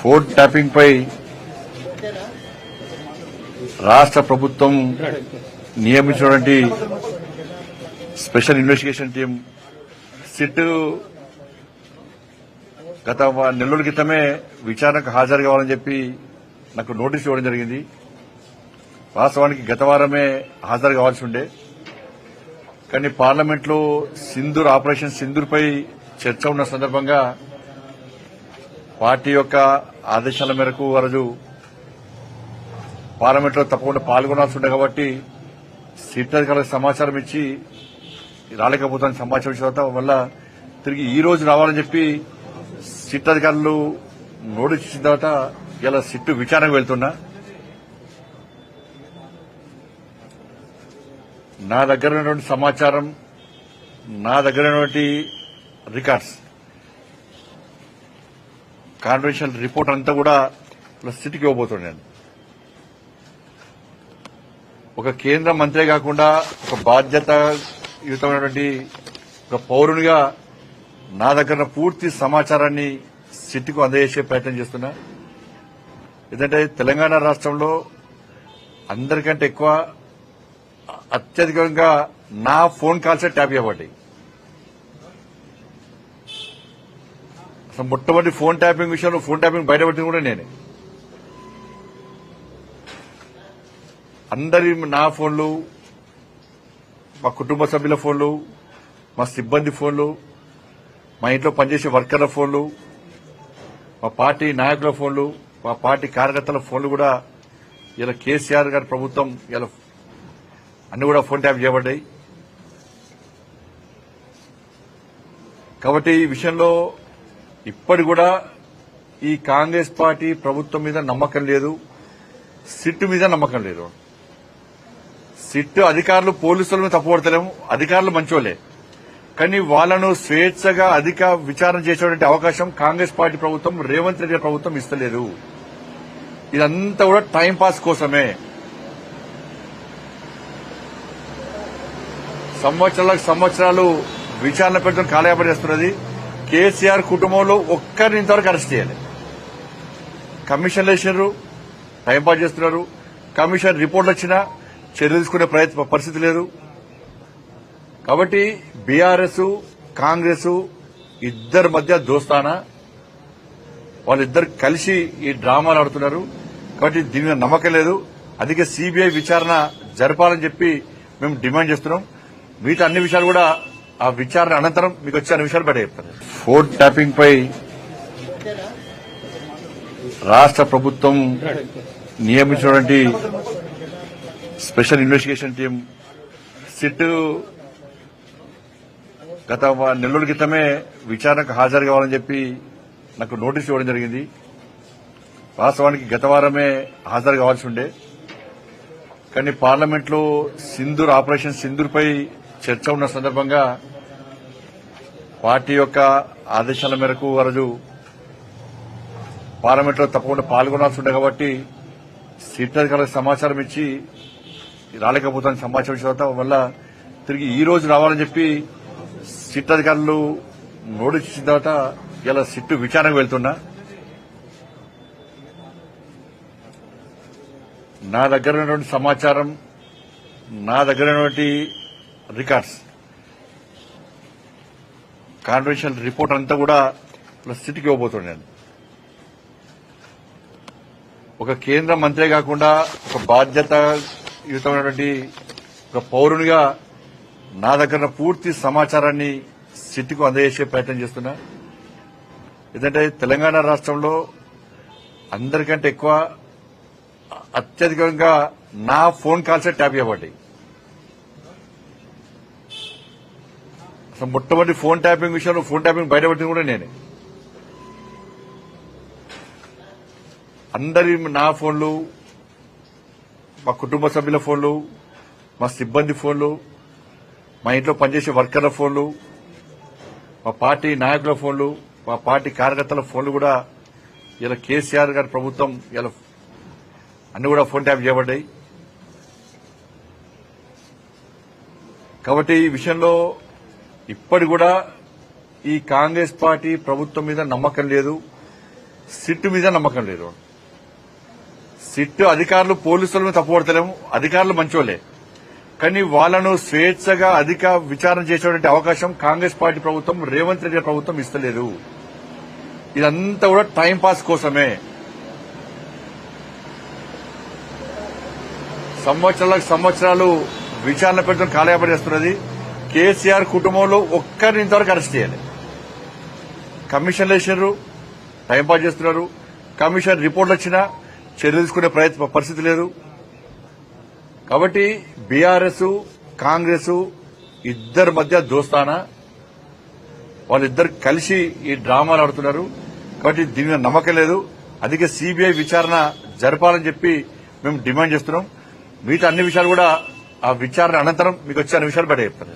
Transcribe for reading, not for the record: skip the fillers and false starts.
Phone tapping పై రాష్ట్ర ప్రభుత్వం నియమించినటువంటి special investigation team SIT గత నెల రోజుల క్రితమే విచారణకు హాజరు కావాలని చెప్పి నాకు నోటీస్ ఇవ్వడం జరిగింది. వాస్తవానికి గత వారమే హాజరు కావాల్సి ఉండే, కానీ పార్లమెంట్లో సింధూర్ ఆపరేషన్ సింధూర్పై చర్చ ఉన్న సందర్భంగా పార్టీ యొక్క ఆదేశాల మేరకు ఆ రోజు పార్లమెంట్లో తప్పకుండా పాల్గొనాల్సి ఉండే కాబట్టి సిట్ అధికారులకు సమాచారం ఇచ్చి రాలేకపోతాను సమాచారం ఇచ్చిన తర్వాత వల్ల తిరిగి ఈ రోజు రావాలని చెప్పి సిట్ అధికారులు నోటీస్ ఇచ్చిన తర్వాత ఇలా సిట్ విచారణకు వెళ్తున్నా. నా దగ్గర ఉన్నటువంటి సమాచారం, నా దగ్గర ఉన్నటువంటి రికార్డ్స్, కాన్ఫిడెన్షియల్ రిపోర్ట్ అంతా కూడా సిట్కి ఇవ్వబోతున్నాను. ఒక కేంద్ర మంత్రే కాకుండా ఒక బాధ్యతాయుతమైనటువంటి ఒక పౌరునిగా నా దగ్గర పూర్తి సమాచారాన్ని సిట్కు అందజేసే ప్రయత్నం చేస్తున్నా. ఎందుకంటే తెలంగాణ రాష్ట్రంలో అందరికంటే ఎక్కువ అత్యధికంగా నా ఫోన్ కాల్సే ట్యాప్ చేయబడ్డాయి. అసలు మొట్టమొదటి ఫోన్ ట్యాపింగ్ విషయంలో ఫోన్ ట్యాపింగ్ బయటపడింది కూడా నేనే. అందరి నా ఫోన్లు, మా కుటుంబ సభ్యుల ఫోన్లు, మా సిబ్బంది ఫోన్లు, మా ఇంట్లో పనిచేసే వర్కర్ల ఫోన్లు, మా పార్టీ నాయకుల ఫోన్లు, మా పార్టీ కార్యకర్తల ఫోన్లు కూడా ఇలా కేసీఆర్ గారి ప్రభుత్వం ఇలా అన్ని కూడా ఫోన్ ట్యాప్ చేయబడ్డాయి. కాబట్టి ఈ విషయంలో ఇప్పటి కూడా ఈ కాంగ్రెస్ పార్టీ ప్రభుత్వం మీద నమ్మకం లేదు, సిట్ మీద నమ్మకం లేదు. సిట్ అధికారులు పోలీసులను తప్పుపడతలేము, అధికారులు మంచోళ్లే, కానీ వాళ్లను స్వేచ్ఛగా అధిక విచారణ చేసేటువంటి అవకాశం కాంగ్రెస్ పార్టీ ప్రభుత్వం, రేవంత్ రెడ్డి ప్రభుత్వం ఇస్తలేదు. ఇదంతా కూడా టైంపాస్ కోసమే. సంవత్సరాలు విచారణ పెడుతున్న కాలయాపన చేస్తున్నది. కేసీఆర్ కుటుంబంలో ఒక్కరిని ఇంతవరకు అరెస్ట్ చేయాలి. కమిషన్లు వేసినారు, టైంపాస్ చేస్తున్నారు. కమిషన్ రిపోర్ట్లు వచ్చినా చర్యలు తీసుకునే పరిస్థితి లేదు. కాబట్టి బీఆర్ఎస్, కాంగ్రెస్ ఇద్దరి మధ్య దోస్తానా, వాళ్ళిద్దరు కలిసి ఈ డ్రామాలు ఆడుతున్నారు. కాబట్టి దీని మీద నమ్మకం లేదు. అందుకే సీబీఐ విచారణ జరపాలని చెప్పి మేము డిమాండ్ చేస్తున్నాం. మిగతా అన్ని విషయాలు కూడా ఆ విచారణ అనంతరం మీకు వచ్చే అన్ని విషయాలు బయట చెప్తారు. ఫోన్ ట్యాపింగ్ పై రాష్ట్ర ప్రభుత్వం నియమించినటువంటి స్పెషల్ ఇన్వెస్టిగేషన్ టీం సిట్ గత నెల రోజుల క్రితమే విచారణకు హాజరు కావాలని చెప్పి నాకు నోటీస్ ఇవ్వడం జరిగింది. వాస్తవానికి గత వారమే హాజరు కావాల్సి ఉండే, కానీ పార్లమెంట్లో సింధూర్ ఆపరేషన్ సింధూర్పై చర్చ ఉన్న సందర్భంగా పార్టీ యొక్క ఆదేశాల మేరకు ఆ రోజు పార్లమెంట్లో తప్పకుండా పాల్గొనాల్సి ఉండే కాబట్టి సిట్ అధికారులకు సమాచారం ఇచ్చి రాలేకపోతాను సమాచారం ఇచ్చిన తర్వాత వల్ల తిరిగి ఈ రోజు రావాలని చెప్పి సిట్ అధికారులు నోటీస్ ఇచ్చిన తర్వాత ఇలా సిట్ విచారణకు వెళ్తున్నా. నా దగ్గర ఉన్నటువంటి సమాచారం, నా దగ్గర ఉన్నటువంటి రికార్డ్స్, కాన్ఫిడెన్షియల్ రిపోర్ట్ అంతా కూడా సిట్కి ఇవ్వబోతున్నాను. ఒక కేంద్ర మంత్రే కాకుండా ఒక బాధ్యతాయుతమైనటువంటి ఒక పౌరునిగా నా దగ్గర పూర్తి సమాచారాన్ని సిట్కు అందజేసే ప్రయత్నం చేస్తున్నా. ఎందుకంటే తెలంగాణ రాష్ట్రంలో అందరికంటే ఎక్కువ అత్యధికంగా నా ఫోన్ కాల్సే ట్యాప్ చేయబడ్డాయి. అసలు మొట్టమొదటి ఫోన్ ట్యాపింగ్ విషయంలో ఫోన్ ట్యాపింగ్ బయటపడింది కూడా నేనే. అందరి నా ఫోన్లు, మా కుటుంబ సభ్యుల ఫోన్లు, మా సిబ్బంది ఫోన్లు, మా ఇంట్లో పనిచేసే వర్కర్ల ఫోన్లు, మా పార్టీ నాయకుల ఫోన్లు, మా పార్టీ కార్యకర్తల ఫోన్లు కూడా ఇలా కేసీఆర్ గారి ప్రభుత్వం ఇలా అన్ని కూడా ఫోన్ ట్యాప్ చేయబడ్డాయి. కాబట్టి ఈ విషయంలో ఇప్పటి కూడా ఈ కాంగ్రెస్ పార్టీ ప్రభుత్వం మీద నమ్మకం లేదు, సిట్టు మీద నమ్మకం లేదు. సిట్టు అధికారులు పోలీసులను తప్పుపడతలేము, అధికారులు మంచోళ్లే, కానీ వాళ్లను స్వేచ్ఛగా అధిక విచారణ చేసేటువంటి అవకాశం కాంగ్రెస్ పార్టీ ప్రభుత్వం, రేవంత్ రెడ్డి ప్రభుత్వం ఇస్తలేదు. ఇదంతా కూడా టైంపాస్ కోసమే. సంవత్సరాలు విచారణ పెడుతున్న కాలయాపన చేస్తున్నది. కేసీఆర్ కుటుంబంలో ఒక్కరిని ఇంతవరకు అరెస్ట్ చేయాలి. కమిషన్లు వేసినారు, టైంపాస్ చేస్తున్నారు. కమిషన్ రిపోర్ట్లు వచ్చినా చర్యలు తీసుకునే పరిస్థితి లేదు. కాబట్టి బీఆర్ఎస్ కాంగ్రెస్ ఇద్దరి మధ్య దోస్తానా, వాళ్ళిద్దరు కలిసి ఈ డ్రామాలు ఆడుతున్నారు. కాబట్టి దీని మీద నమ్మకం లేదు. అందుకే సీబీఐ విచారణ జరపాలని చెప్పి మేము డిమాండ్ చేస్తున్నాం. మిగతా అన్ని విషయాలు కూడా ఆ విచారణ అనంతరం మీకు వచ్చే అన్ని విషయాలు బయట చెప్తాను.